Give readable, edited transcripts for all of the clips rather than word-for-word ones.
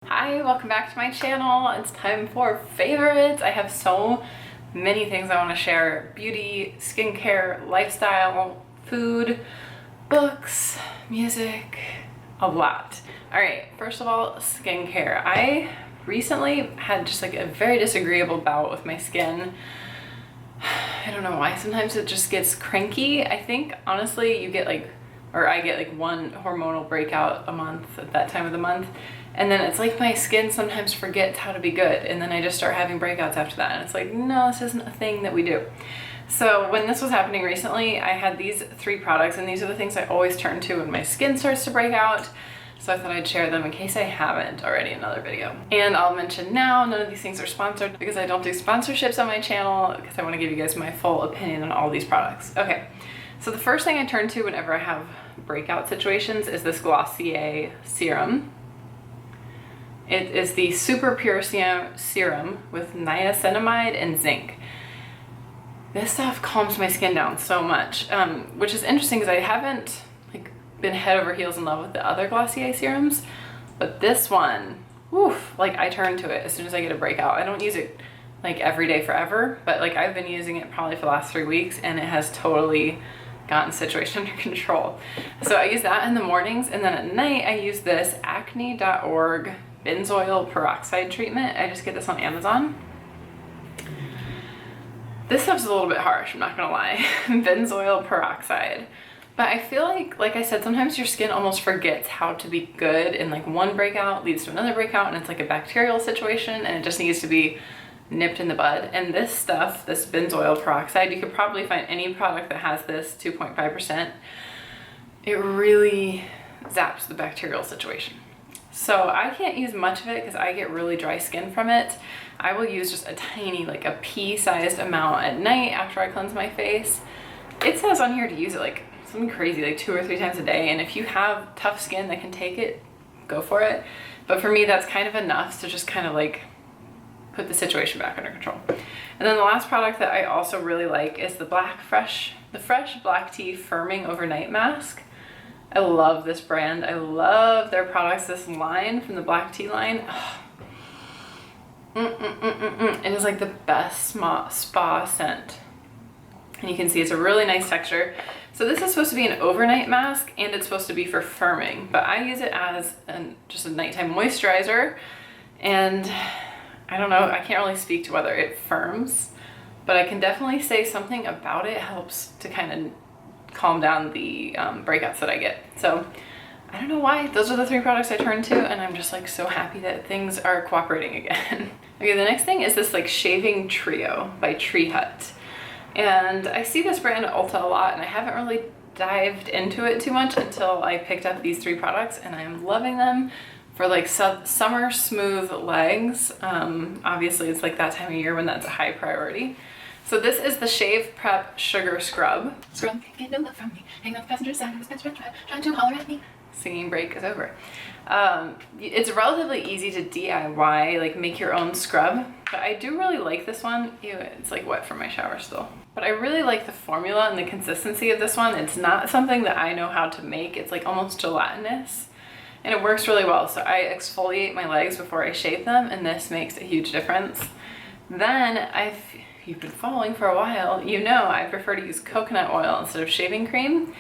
Hi, welcome back to my channel. It's time for favorites. I have so many things I want to share. Beauty, skincare, lifestyle, food, books, music, a lot. All right, first of all, skincare. I recently had just like a very disagreeable bout with my skin. I don't know why. Sometimes it just gets cranky. I think honestly you get I get like one hormonal breakout a month at that time of the month. And then it's like my skin sometimes forgets how to be good. And then I just start having breakouts after that. And it's like, no, this isn't a thing that we do. So when this was happening recently, I had these 3 products, and these are the things I always turn to when my skin starts to break out. So I thought I'd share them in case I haven't already in another video. And I'll mention now, none of these things are sponsored because I don't do sponsorships on my channel because I want to give you guys my full opinion on all these products. Okay, so the first thing I turn to whenever I have breakout situations is this Glossier serum. It is the Super Pure Serum with niacinamide and zinc. This stuff calms my skin down so much, which is interesting because I haven't been head over heels in love with the other Glossier serums, but this one, woof, I turn to it as soon as I get a breakout. I don't use it every day forever, but I've been using it probably for the last 3 weeks, and it has totally gotten the situation under control. So I use that in the mornings, and then at night I use this acne.org benzoyl peroxide treatment. I just get this on Amazon. This stuff's a little bit harsh, I'm not gonna lie. Benzoyl peroxide. But I feel like I said, sometimes your skin almost forgets how to be good, and one breakout leads to another breakout, and it's like a bacterial situation, and it just needs to be nipped in the bud. And this stuff, this benzoyl peroxide, you could probably find any product that has this 2.5%. It really zaps the bacterial situation. So I can't use much of it because I get really dry skin from it. I will use just a tiny, a pea-sized amount at night after I cleanse my face. It says on here to use it something crazy, 2 or 3 times a day. And if you have tough skin that can take it, go for it. But for me, that's kind of enough to just kind of put the situation back under control. And then the last product that I also really like is the Fresh Black Tea Firming Overnight Mask. I love this brand. I love their products. This line from the black tea line. It is the best spa scent. And you can see it's a really nice texture. So this is supposed to be an overnight mask, and it's supposed to be for firming, but I use it as just a nighttime moisturizer. And I don't know, I can't really speak to whether it firms, but I can definitely say something about it helps to kind of calm down the breakouts that I get. So I don't know why, those are the 3 products I turn to, and I'm just so happy that things are cooperating again. Okay, the next thing is this shaving trio by Tree Hut. And I see this brand at Ulta a lot, and I haven't really dived into it too much until I picked up these 3 products, and I am loving them for summer smooth legs. Obviously it's that time of year when that's a high priority. So this is the Shave Prep Sugar Scrub. Scrub, get no love from me. Hang on the passenger side of the Spencer trying to holler at me. Singing break is over. It's relatively easy to DIY, make your own scrub. But I do really like this one. Ew, it's wet from my shower still. But I really like the formula and the consistency of this one. It's not something that I know how to make. It's almost gelatinous. And it works really well. So I exfoliate my legs before I shave them, and this makes a huge difference. Then if you've been following for a while, you know I prefer to use coconut oil instead of shaving cream.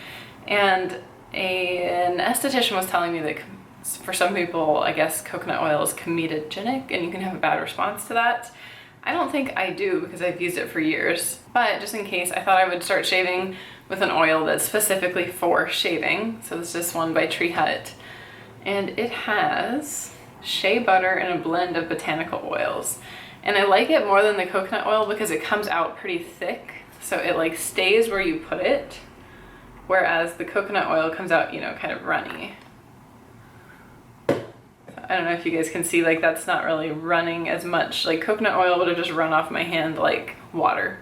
And an esthetician was telling me that for some people, I guess coconut oil is comedogenic and you can have a bad response to that. I don't think I do because I've used it for years, but just in case, I thought I would start shaving with an oil that's specifically for shaving. So this is this one by Tree Hut, and it has shea butter and a blend of botanical oils. And I like it more than the coconut oil because it comes out pretty thick, so it stays where you put it, whereas the coconut oil comes out, kind of runny. I don't know if you guys can see, that's not really running as much. Coconut oil would have just run off my hand like water.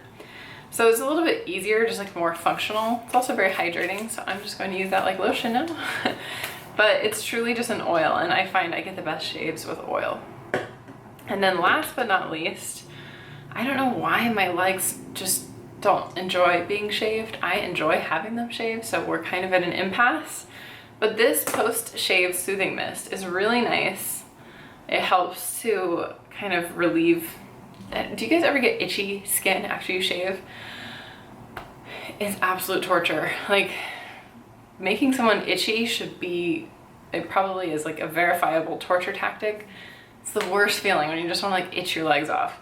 So it's a little bit easier, just more functional. It's also very hydrating, so I'm just going to use that like lotion now. But it's truly just an oil, and I find I get the best shaves with oil. And then last but not least, I don't know why my legs just don't enjoy being shaved. I enjoy having them shaved, so we're kind of at an impasse. But this post-shave soothing mist is really nice. It helps to kind of relieve. Do you guys ever get itchy skin after you shave? It's absolute torture. Like, making someone itchy should be, it probably is like a verifiable torture tactic. It's the worst feeling when you just want to like itch your legs off.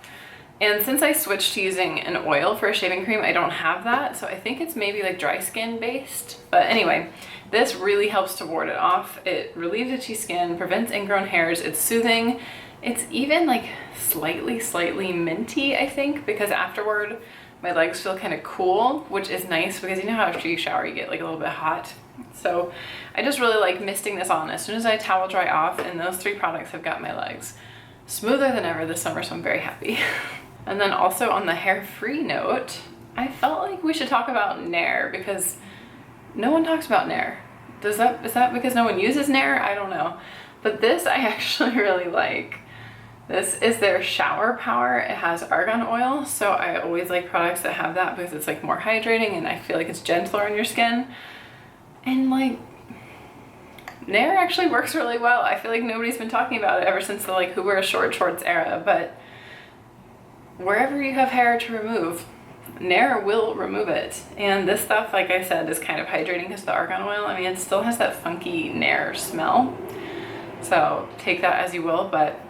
And since I switched to using an oil for a shaving cream, I don't have that. So I think it's maybe like dry skin based. But anyway, this really helps to ward it off. It relieves itchy skin, prevents ingrown hairs. It's soothing. It's even like slightly minty, I think, because afterward my legs feel kind of cool, which is nice because you know how after you shower you get like a little bit hot. So I just really like misting this on as soon as I towel dry off, and those 3 products have got my legs smoother than ever this summer, so I'm very happy. And then also on the hair-free note, I felt like we should talk about Nair because no one talks about Nair. Is that because no one uses Nair? I don't know. But this I actually really like. This is their shower power. It has argan oil, so I always like products that have that because it's like more hydrating and I feel like it's gentler on your skin. And like, Nair actually works really well. I feel like nobody's been talking about it ever since the like who wears short shorts era, but wherever you have hair to remove, Nair will remove it. And this stuff, like I said, is kind of hydrating because of the argan oil. I mean, it still has that funky Nair smell, so take that as you will, but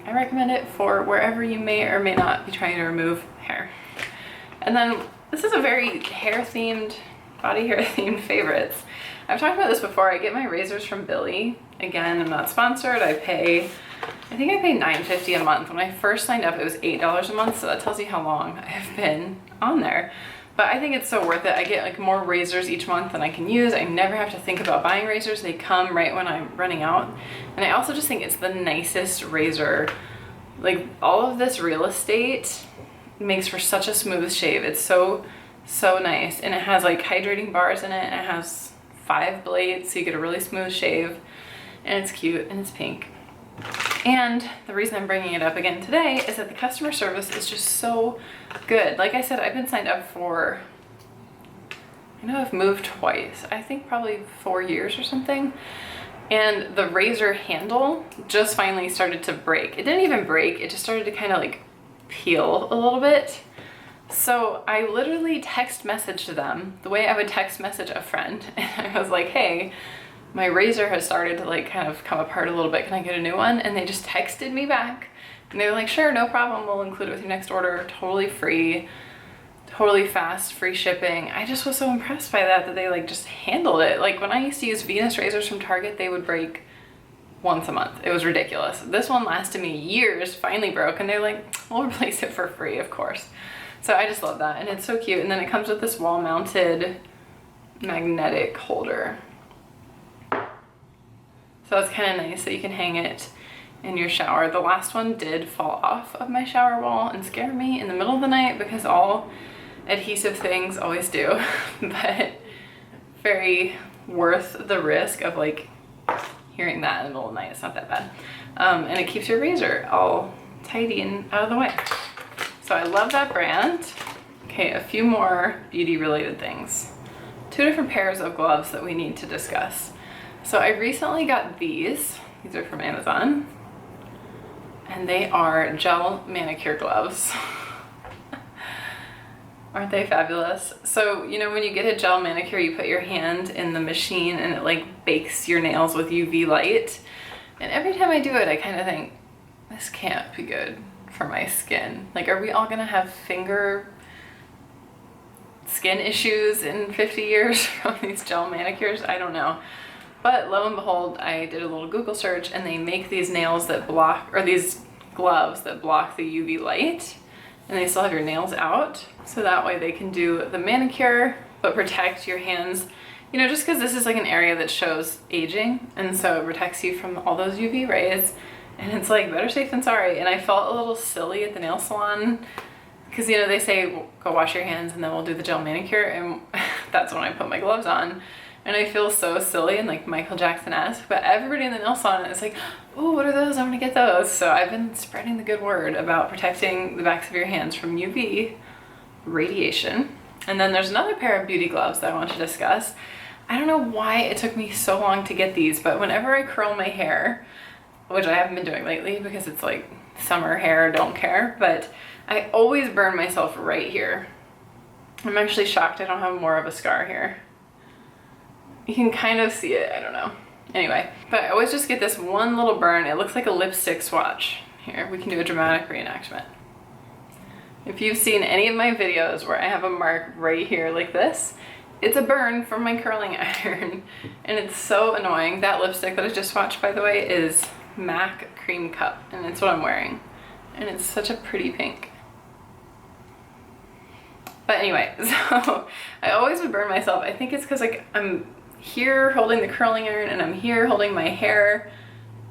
I recommend it for wherever you may or may not be trying to remove hair. And then this is a very hair-themed, body hair-themed favorites. I've talked about this before. I get my razors from Billy. Again, I'm not sponsored. I think I pay $9.50 a month. When I first signed up, it was $8 a month, so that tells you how long I've been on there. But I think it's so worth it. I get like more razors each month than I can use. I never have to think about buying razors. They come right when I'm running out. And I also just think it's the nicest razor. Like, all of this real estate makes for such a smooth shave. It's so nice. And it has like hydrating bars in it, and it has 5 blades, so you get a really smooth shave. And it's cute, and it's pink. And the reason I'm bringing it up again today is that the customer service is just so good. Like I said, I've been signed up for, I know I've moved twice, I think probably 4 years or something. And the razor handle just finally started to break. It didn't even break, it just started to kind of like peel a little bit. So I literally text messaged them the way I would text message a friend. And I was like, hey, my razor has started to like kind of come apart a little bit. Can I get a new one? And they just texted me back. And they were like, sure, no problem. We'll include it with your next order. Totally free, totally fast, free shipping. I just was so impressed by that they like just handled it. Like when I used to use Venus razors from Target, they would break once a month. It was ridiculous. This one lasted me years, finally broke, and they're like, we'll replace it for free, of course. So I just love that, and it's so cute. And then it comes with this wall-mounted magnetic holder. So it's kind of nice that you can hang it in your shower. The last one did fall off of my shower wall and scare me in the middle of the night because all adhesive things always do, but very worth the risk of like hearing that in the middle of the night. It's not that bad. And it keeps your razor all tidy and out of the way. So I love that brand. Okay, a few more beauty related things. 2 different pairs of gloves that we need to discuss. So I recently got these. These are from Amazon. And they are gel manicure gloves. Aren't they fabulous? So, you know, when you get a gel manicure, you put your hand in the machine and it like bakes your nails with UV light. And every time I do it, I kind of think, this can't be good for my skin. Like, are we all gonna have skin issues in 50 years from these gel manicures? I don't know. But lo and behold, I did a little Google search and they make these nails that block, or these gloves that block the UV light, and they still have your nails out. So that way they can do the manicure, but protect your hands. You know, just because this is like an area that shows aging, and so it protects you from all those UV rays. And it's like, better safe than sorry. And I felt a little silly at the nail salon because, you know, they say, well, go wash your hands and then we'll do the gel manicure. And that's when I put my gloves on. And I feel so silly and like Michael Jackson-esque, but everybody in the nail salon is like, oh, what are those? I'm gonna get those. So I've been spreading the good word about protecting the backs of your hands from UV radiation. And then there's another pair of beauty gloves that I want to discuss. I don't know why it took me so long to get these, but whenever I curl my hair, which I haven't been doing lately because it's like summer hair, don't care, but I always burn myself right here. I'm actually shocked I don't have more of a scar here. You can kind of see it, I don't know. Anyway, but I always just get this one little burn. It looks like a lipstick swatch. Here, we can do a dramatic reenactment. If you've seen any of my videos where I have a mark right here like this, it's a burn from my curling iron. And it's so annoying. That lipstick that I just swatched, by the way, is MAC Cream Cup, and it's what I'm wearing. And it's such a pretty pink. But anyway, so I always would burn myself. I think it's because like I'm here holding the curling iron and I'm here holding my hair,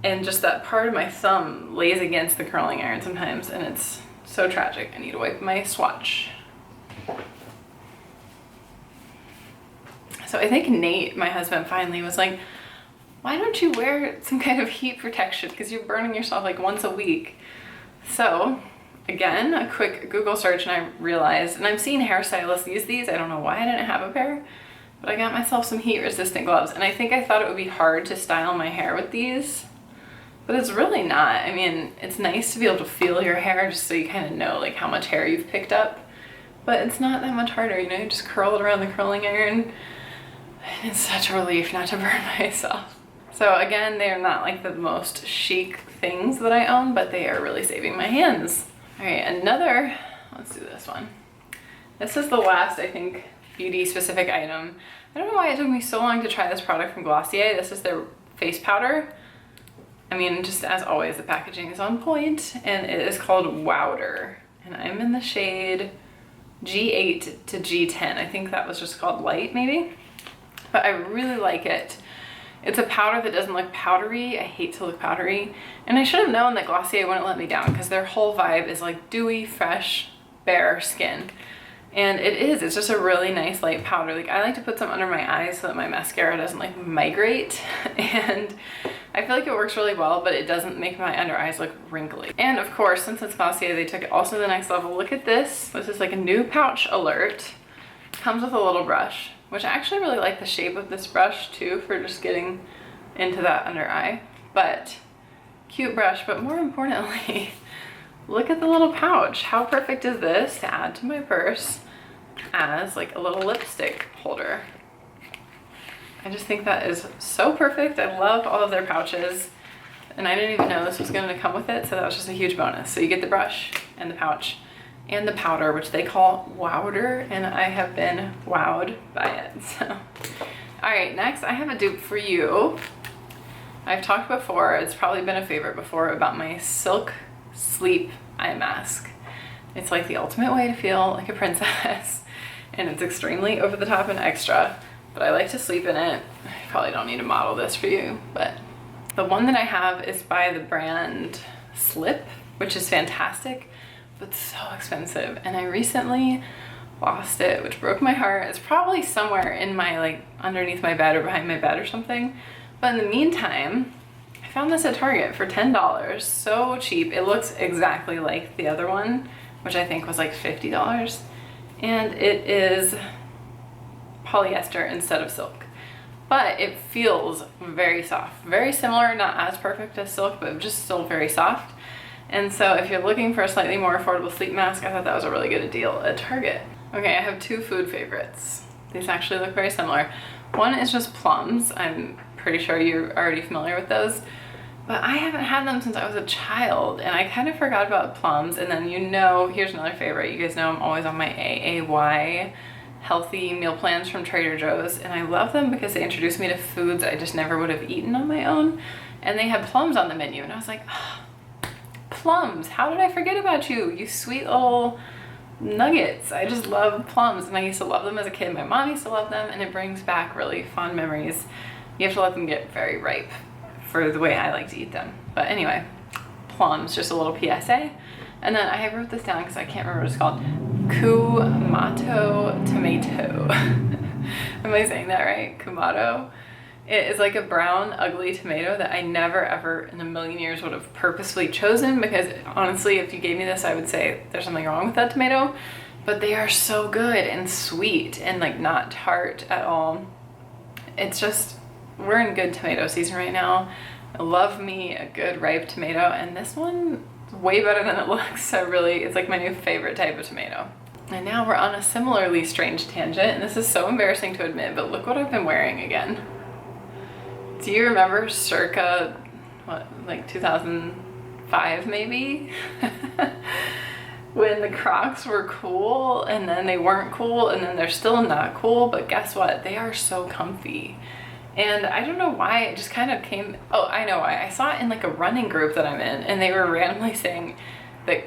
and just that part of my thumb lays against the curling iron sometimes, and it's so tragic. I need to wipe my swatch. So I think Nate, my husband, finally was like, why don't you wear some kind of heat protection, because you're burning yourself like once a week. So again, a quick Google search, and I realized, and I've seen hairstylists use these, I don't know why I didn't have a pair, but I got myself some heat resistant gloves, and I think I thought it would be hard to style my hair with these, but it's really not. I mean, it's nice to be able to feel your hair just so you kind of know like how much hair you've picked up, but it's not that much harder, you know, you just curl it around the curling iron, and it's such a relief not to burn myself. So again, they are not like the most chic things that I own, but they are really saving my hands. All right, another, let's do this one. This is the last, I think, beauty specific item. I don't know why it took me so long to try this product from Glossier. This is their face powder. I mean, just as always, the packaging is on point, and it is called Wowder. And I'm in the shade G8 to G10. I think that was just called light, maybe. But I really like it. It's a powder that doesn't look powdery. I hate to look powdery. And I should have known that Glossier wouldn't let me down, because their whole vibe is like dewy, fresh, bare skin. And it is, it's just a really nice light powder. Like I like to put some under my eyes so that my mascara doesn't like migrate. And I feel like it works really well, but it doesn't make my under eyes look wrinkly. And of course, since it's Glossier, they took it also to the next level. Look at this. This is like a new pouch alert. Comes with a little brush, which I actually really like the shape of this brush too for just getting into that under eye. But cute brush, but more importantly, look at the little pouch. How perfect is this to add to my purse as like a little lipstick holder? I just think that is so perfect. I love all of their pouches, and I didn't even know this was going to come with it, so that was just a huge bonus. So you get the brush and the pouch and the powder, which they call Wowder, and I have been wowed by it. So, all right, next I have a dupe for you. I've talked before, it's probably been a favorite before, about my Silk Sleep eye mask. It's like the ultimate way to feel like a princess, and it's extremely over the top and extra, but I like to sleep in it. I probably don't need to model this for you, but the one that I have is by the brand Slip, which is fantastic, but so expensive. And I recently lost it, which broke my heart. It's probably somewhere in my, like, underneath my bed or behind my bed or something. But in the meantime, I found this at Target for $10. So cheap. It looks exactly like the other one, which I think was like $50. And it is polyester instead of silk. But it feels very soft. Very similar, not as perfect as silk, but just still very soft. And so if you're looking for a slightly more affordable sleep mask, I thought that was a really good deal at Target. Okay, I have two food favorites. These actually look very similar. One is just Plums. I'm pretty sure you're already familiar with those, but I haven't had them since I was a child, and I kind of forgot about Plums. And then, you know, here's another favorite. You guys know I'm always on my AAY healthy meal plans from Trader Joe's, and I love them because they introduce me to foods I just never would have eaten on my own. And they had plums on the menu, and I was like, oh, Plums, how did I forget about you, you sweet little nuggets. I just love plums, and I used to love them as a kid. My mom used to love them, and it brings back really fond memories. You have to let them get very ripe for the way I like to eat them. But anyway, Plums, just a little PSA. And then I wrote this down because I can't remember what it's called. Kumato Tomato. Am I saying that right? Kumato. It is like a brown, ugly tomato that I never ever in a million years would have purposefully chosen, because honestly, if you gave me this, I would say there's something wrong with that tomato. But they are so good and sweet and like not tart at all. It's just, we're in good tomato season right now. I love me a good ripe tomato, and this one is way better than it looks. So really, it's like my new favorite type of tomato. And now we're on a similarly strange tangent, and this is so embarrassing to admit, but look what I've been wearing again. Do you remember circa, what, like 2005 maybe? When the Crocs were cool, and then they weren't cool, and then they're still not cool, but guess what? They are so comfy. And I don't know why, it just kind of came, oh, I know why. I saw it in like a running group that I'm in, and they were randomly saying that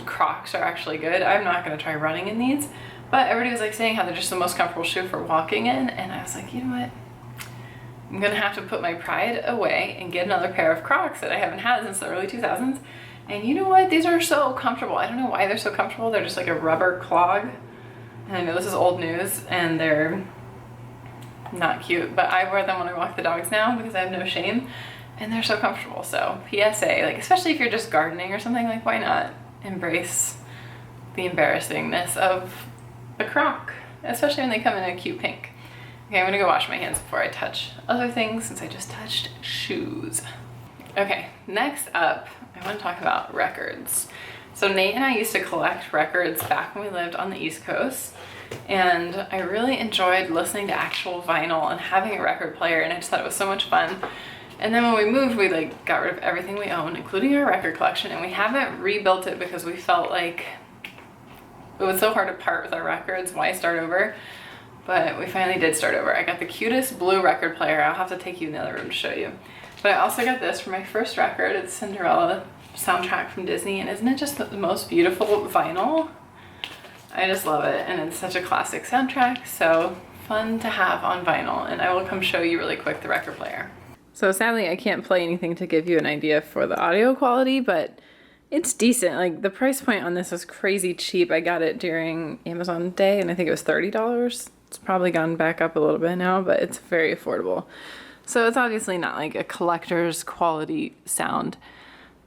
Crocs are actually good. I'm not gonna try running in these, but everybody was like saying how they're just the most comfortable shoe for walking in, and I was like, you know what? I'm gonna have to put my pride away and get another pair of Crocs that I haven't had since the early 2000s. And you know what? These are so comfortable. I don't know why they're so comfortable. They're just like a rubber clog. And I know this is old news and they're not cute, but I wear them when I walk the dogs now because I have no shame, and they're so comfortable. So PSA, like, especially if you're just gardening or something, like, why not embrace the embarrassingness of a Croc, especially when they come in a cute pink. Okay, I'm gonna go wash my hands before I touch other things since I just touched shoes. Okay, next up, I want to talk about records. So Nate and I used to collect records back when we lived on the East Coast, and I really enjoyed listening to actual vinyl and having a record player, and I just thought it was so much fun. And then when we moved, we like got rid of everything we own, including our record collection, and we haven't rebuilt it because we felt like it was so hard to part with our records. Why start over? But we finally did start over. I got the cutest blue record player. I'll have to take you in the other room to show you. But I also got this for my first record. It's Cinderella soundtrack from Disney, and isn't it just the most beautiful vinyl? I just love it, and it's such a classic soundtrack, so fun to have on vinyl. And I will come show you really quick the record player. So sadly I can't play anything to give you an idea for the audio quality, but it's decent. Like, the price point on this was crazy cheap. I got it during Amazon Day, and I think it was $30. It's probably gone back up a little bit now, but it's very affordable. So it's obviously not like a collector's quality sound,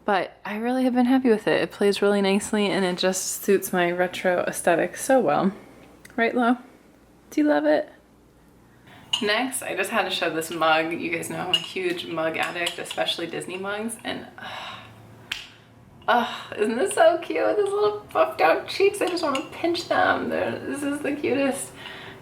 but I really have been happy with it. It plays really nicely, and it just suits my retro aesthetic so well. Right, Lo? Do you love it? Next, I just had to show this mug. You guys know I'm a huge mug addict, especially Disney mugs, and isn't this so cute? These little puffed out cheeks, I just want to pinch them. This is the cutest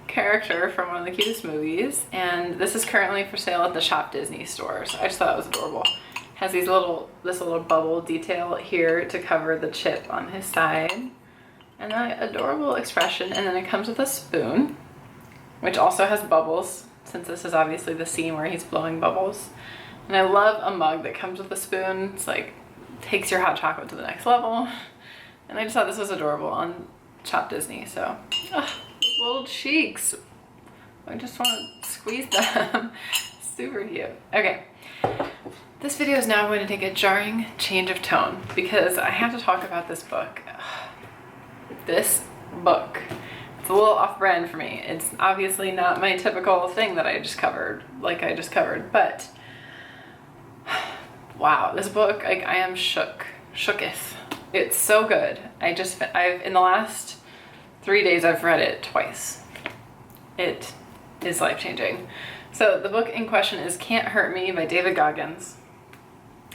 character from one of the cutest movies, and this is currently for sale at the Shop Disney stores. I just thought it was adorable. It has this little bubble detail here to cover the chip on his side, and that adorable expression. And then it comes with a spoon, which also has bubbles, since this is obviously the scene where he's blowing bubbles. And I love a mug that comes with a spoon. It's like, takes your hot chocolate to the next level. And I just thought this was adorable on Shop Disney. So, those little cheeks. I just want to squeeze them. Super cute. Okay. This video is now going to take a jarring change of tone because I have to talk about this book. This book. It's a little off-brand for me. It's obviously not my typical thing that I just covered, but wow, this book, like, I am shooketh. It's so good. I've in the last 3 days, I've read it twice. It is life-changing. So the book in question is Can't Hurt Me by David Goggins.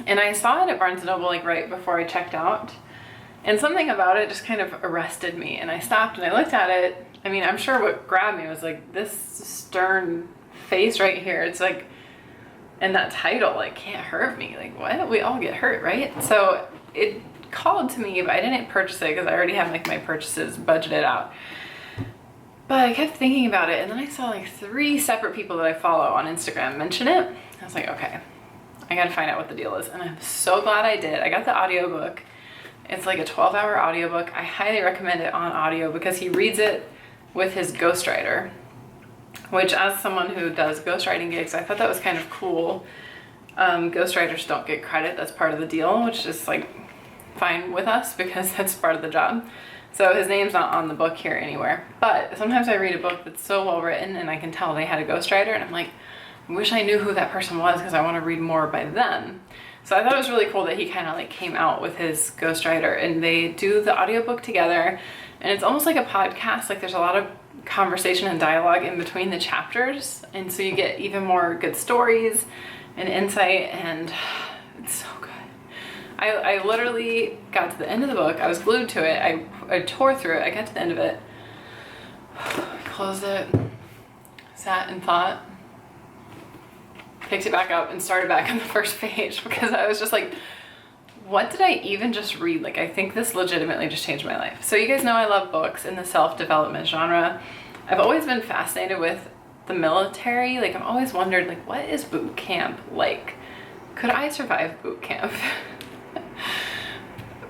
And I saw it at Barnes & Noble like right before I checked out. And something about it just kind of arrested me, and I stopped and I looked at it. I mean, I'm sure what grabbed me was like this stern face right here. It's like, and that title, like, Can't Hurt Me. Like, what? We all get hurt, right? So it called to me, but I didn't purchase it because I already have like my purchases budgeted out. But I kept thinking about it, and then I saw like 3 separate people that I follow on Instagram mention it. I was like, okay, I gotta find out what the deal is. And I'm so glad I did. I got the audiobook. It's like a 12-hour audiobook. I highly recommend it on audio because he reads it with his ghostwriter, which, as someone who does ghostwriting gigs, I thought that was kind of cool. Ghostwriters don't get credit. That's part of the deal, which is like fine with us because that's part of the job. So his name's not on the book here anywhere. But sometimes I read a book that's so well written and I can tell they had a ghostwriter, and I'm like, I wish I knew who that person was because I want to read more by them. So I thought it was really cool that he kind of like came out with his ghostwriter, and they do the audiobook together, and it's almost like a podcast. Like, there's a lot of conversation and dialogue in between the chapters, and so you get even more good stories, and insight, and it's so good. I literally got to the end of the book. I was glued to it. I tore through it. I got to the end of it, closed it, sat and thought, picked it back up and started back on the first page because I was just like, what did I even just read? Like, I think this legitimately just changed my life. So you guys know I love books in the self-development genre. I've always been fascinated with the military. Like, I've always wondered, like, what is boot camp like? Could I survive boot camp?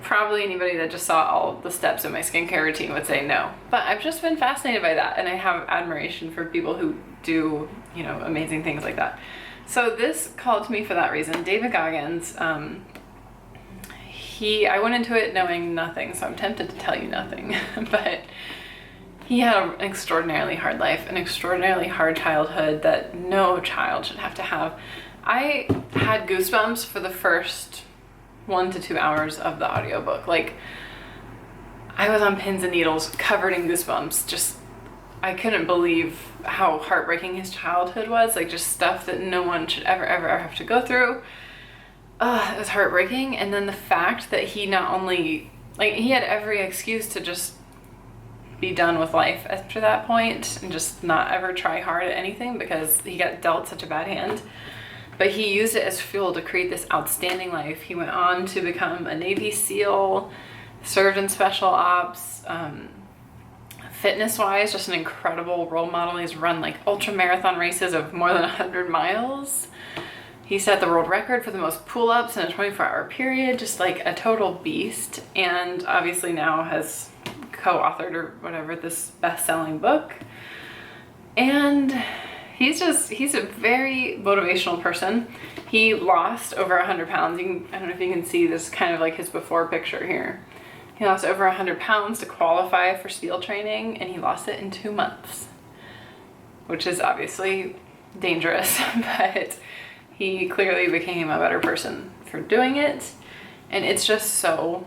Probably anybody that just saw all the steps in my skincare routine would say no. But I've just been fascinated by that, and I have admiration for people who do, you know, amazing things like that. So this called to me for that reason. David Goggins, I went into it knowing nothing, so I'm tempted to tell you nothing, but he had an extraordinarily hard life, an extraordinarily hard childhood that no child should have to have. I had goosebumps for the first 1 to 2 hours of the audiobook. Like, I was on pins and needles, covered in goosebumps. Just, I couldn't believe how heartbreaking his childhood was. Like, just stuff that no one should ever have to go through. It was heartbreaking. And then the fact that he not only, like, he had every excuse to just be done with life after that point and just not ever try hard at anything because he got dealt such a bad hand. But he used it as fuel to create this outstanding life. He went on to become a Navy SEAL, served in special ops, fitness-wise, just an incredible role model. He's run like ultra marathon races of more than 100 miles. He set the world record for the most pull-ups in a 24-hour period, just like a total beast. And obviously now has co-authored or whatever this best-selling book. And he's a very motivational person. He lost over 100 pounds. I don't know if you can see this, kind of like his before picture here. He lost over 100 pounds to qualify for SEAL training, and he lost it in 2 months, which is obviously dangerous, but he clearly became a better person for doing it. And it's just so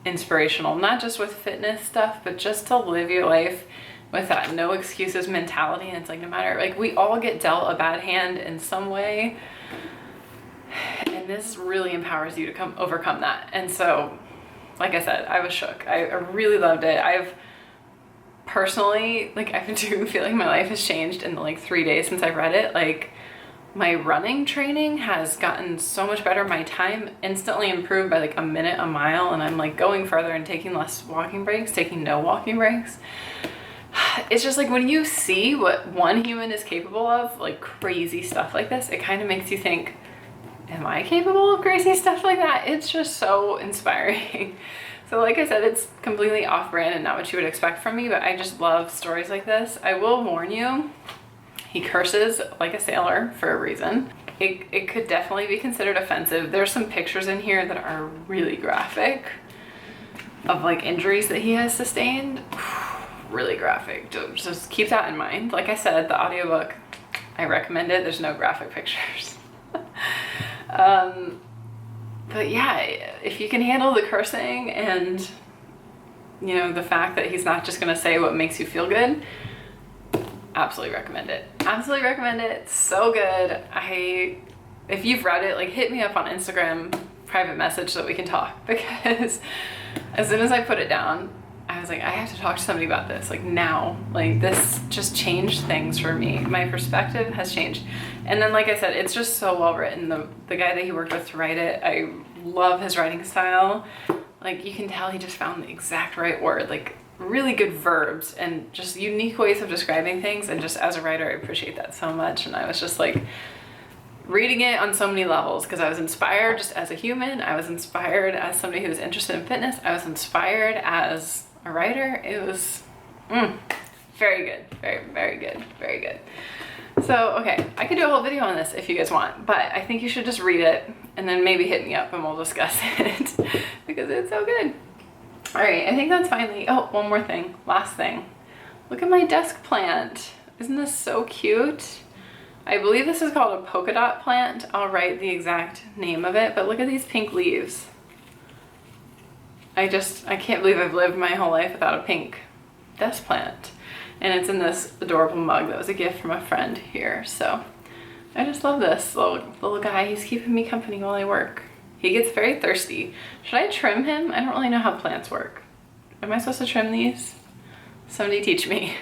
inspirational, not just with fitness stuff, but just to live your life with that no excuses mentality. And it's like, no matter, like, we all get dealt a bad hand in some way, and this really empowers you to overcome that. And so, like I said, I was shook. I really loved it. I've personally, like, I do feel like my life has changed in the like 3 days since I've read it. Like, my running training has gotten so much better. My time instantly improved by like a minute a mile, and I'm like going further and taking less walking breaks, taking no walking breaks. It's just like, when you see what one human is capable of, like crazy stuff like this, it kind of makes you think, am I capable of crazy stuff like that? It's just so inspiring. So like I said, it's completely off-brand and not what you would expect from me, but I just love stories like this. I will warn you, he curses like a sailor for a reason. It could definitely be considered offensive. There's some pictures in here that are really graphic of like injuries that he has sustained. Really graphic. Just keep that in mind. Like I said, the audiobook, I recommend it. There's no graphic pictures. But yeah, if you can handle the cursing and, you know, the fact that he's not just gonna say what makes you feel good, absolutely recommend it. Absolutely recommend it. It's so good. If you've read it, like, hit me up on Instagram, private message, so that we can talk, because as soon as I put it down, I was like, I have to talk to somebody about this, like, now. Like, this just changed things for me. My perspective has changed. And then, like I said, it's just so well written. The guy that he worked with to write it, I love his writing style. Like, you can tell he just found the exact right word, like really good verbs and just unique ways of describing things. And just as a writer, I appreciate that so much. And I was just like reading it on so many levels, because I was inspired just as a human. I was inspired as somebody who was interested in fitness. I was inspired as a writer. It was very good. Very good. Very good. So, okay, I could do a whole video on this if you guys want, but I think you should just read it and then maybe hit me up and we'll discuss it because it's so good. All right, I think that's finally, oh, one more thing, last thing. Look at my desk plant. Isn't this so cute? I believe this is called a polka dot plant. I'll write the exact name of it, but look at these pink leaves. I can't believe I've lived my whole life without a pink desk plant. And it's in this adorable mug that was a gift from a friend here. So I just love this little guy. He's keeping me company while I work. He gets very thirsty. Should I trim him? I don't really know how plants work. Am I supposed to trim these? Somebody teach me.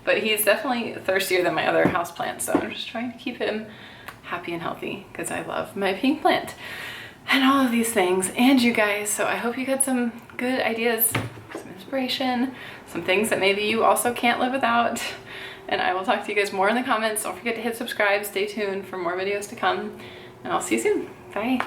But he's definitely thirstier than my other house plants, so I'm just trying to keep him happy and healthy because I love my pink plant and all of these things and you guys. So I hope you got some good ideas, some inspiration, some things that maybe you also can't live without. And I will talk to you guys more in the comments. Don't forget to hit subscribe. Stay tuned for more videos to come, and I'll see you soon. Bye.